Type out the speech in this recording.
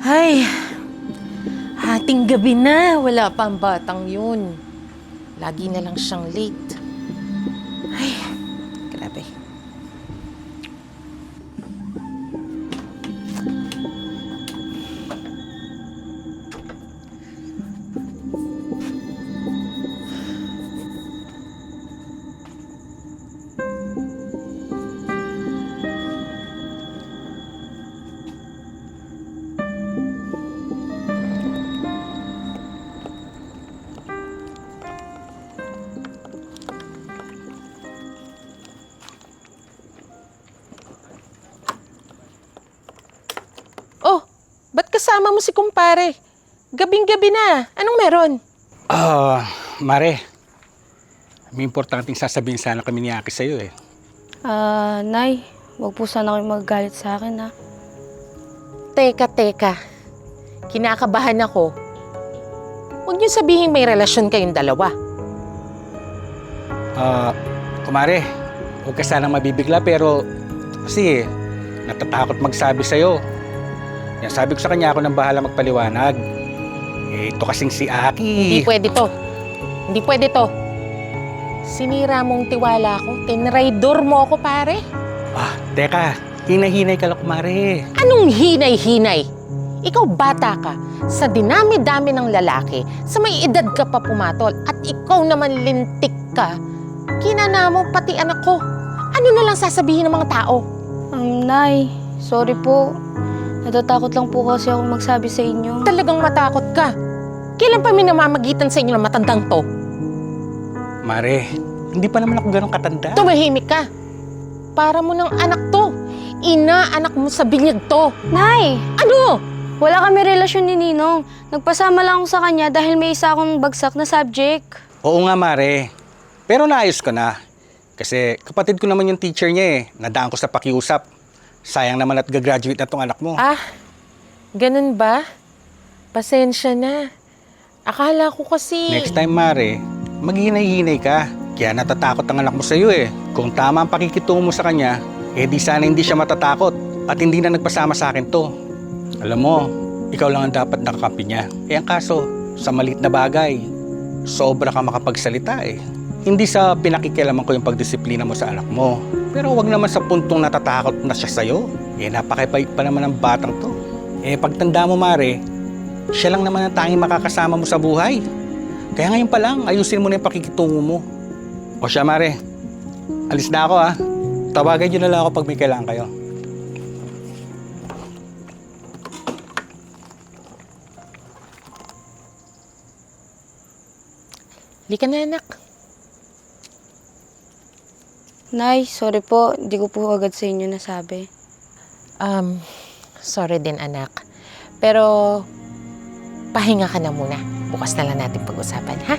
Ay, hating gabi na. Wala pa ang batang yun. Lagi na lang siyang late. Ay, grabe. Oh, ba't kasama mo si kumpare? Gabing-gabi na. Anong meron? Mare, may importanteng sasabihin sana kami ni Aki sa'yo eh. Nay, wag po sana kayo magagalit sa akin, ha? Teka. Kinakabahan ako. Huwag niyo sabihin may relasyon kayong dalawa. Kumare, huwag ka sanang mabibigla pero kasi natatakot magsabi sa'yo. Yan, sabi ko sa kanya ako nang bahala magpaliwanag. Ito kasing si Hindi Aki. pwede to. Sinira mong tiwala ko. Tinraidor mo ako, pare. Teka, hinay-hinay ka lang kumare. Anong hinay-hinay? Ikaw bata ka, sa dinami-dami ng lalaki, sa may edad ka pa pumatol, at ikaw naman lintik ka, kinana mo pati anak ko. Ano na lang sasabihin ng mga tao? Nay, sorry po. Natatakot lang po kasi ako magsabi sa inyo. Talagang matakot ka. Kailan pa minamamagitan sa inyo ng matandang to? Mare, hindi pa naman ako ganun katanda. Tumahimik ka. Para mo ng anak to. Ina-anak mo sa binyag to. Nay! Ano? Wala kami relasyon ni Ninong. Nagpasama lang ako sa kanya dahil may isa akong bagsak na subject. Oo nga Mare, pero naayos ko na. Kasi kapatid ko naman yung teacher niya eh. Nadaan ko sa pakiusap. Sayang naman at gagraduate na tong anak mo. Ganun ba? Pasensya na. Akala ko kasi... Next time, Mare, maghinay-hinay ka. Kaya natatakot ang anak mo sa'yo eh. Kung tama ang pakikitungo mo sa kanya, di sana hindi siya matatakot at hindi na nagpasama sa akin to. Alam mo, ikaw lang ang dapat nakakampi niya. Ang kaso, sa maliit na bagay, sobra ka makapagsalita eh. Hindi sa pinakikialaman ko yung pagdisiplina mo sa anak mo. Pero wag naman sa puntong natatakot na siya sa'yo. Napakabait pa naman ng batang to. Pagtanda mo, Mare, siya lang naman ang tanging makakasama mo sa buhay. Kaya ngayon pa lang, ayusin mo na yung pakikitungo mo. O siya, Mare, alis na ako ha. Tawagan niyo na lang ako pag may kailangan kayo. Lika na, anak. Nay, sorry po. Hindi ko po agad sa inyo nasabi. Sorry din, anak. Pero, pahinga ka na muna. Bukas na lang natin pag-usapan, ha?